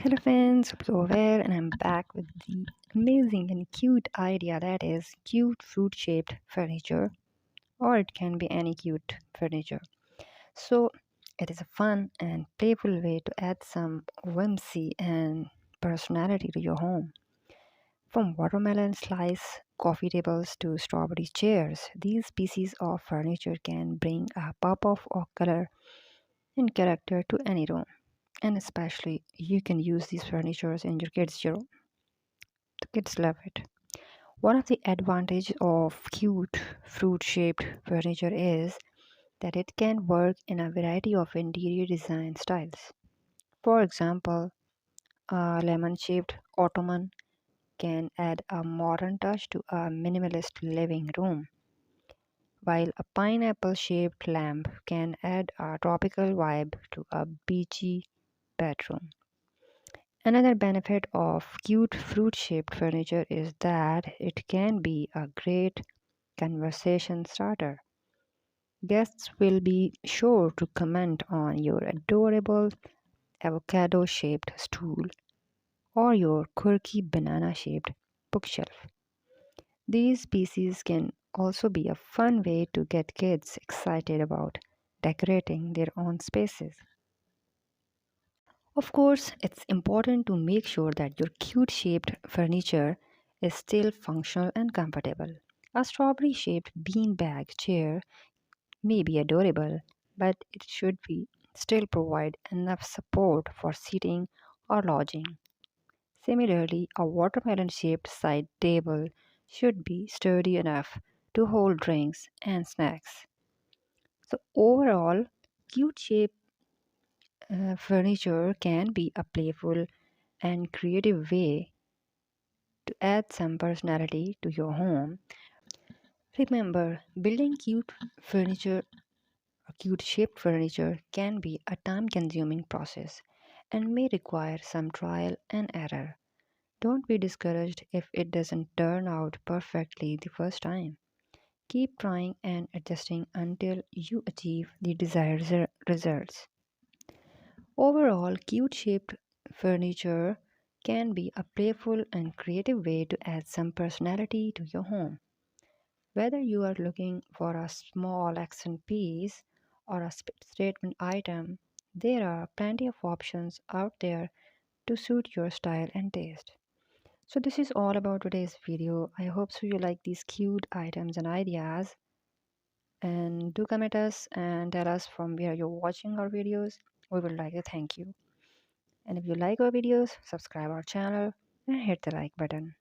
Hello friends, hope you're well and I'm back with the amazing and cute idea that is cute fruit shaped furniture, or it can be any cute furniture. So it is a fun and playful way to add some whimsy and personality to your home. From watermelon slice coffee tables to strawberry chairs, these pieces of furniture can bring a pop of color and character to any room. And especially you can use these furnitures in your kids' room. The kids love it. One of the advantages of cute fruit-shaped furniture is that it can work in a variety of interior design styles. For example, a lemon-shaped ottoman can add a modern touch to a minimalist living room, while a pineapple-shaped lamp can add a tropical vibe to a beachy bedroom. Another benefit of cute fruit shaped furniture is that it can be a great conversation starter. Guests will be sure to comment on your adorable avocado shaped stool or your quirky banana shaped bookshelf. These pieces can also be a fun way to get kids excited about decorating their own spaces. Of course, it's important to make sure that your cute shaped furniture is still functional and comfortable. A strawberry shaped beanbag chair may be adorable, but it should be still provide enough support for sitting or lodging. Similarly, a watermelon shaped side table should be sturdy enough to hold drinks and snacks. So, overall, cute shaped furniture can be a playful and creative way to add some personality to your home. Remember, building cute furniture or cute shaped furniture can be a time consuming process and may require some trial and error. Don't be discouraged if it doesn't turn out perfectly the first time. Keep trying and adjusting until you achieve the desired results. Overall, cute shaped furniture can be a playful and creative way to add some personality to your home. Whether you are looking for a small accent piece or a statement item, there are plenty of options out there to suit your style and taste. So this is all about today's video. I hope so you like these cute items and ideas, and do comment us and tell us from where you're watching our videos. We would like to thank you. And if you like our videos, subscribe our channel and hit the like button.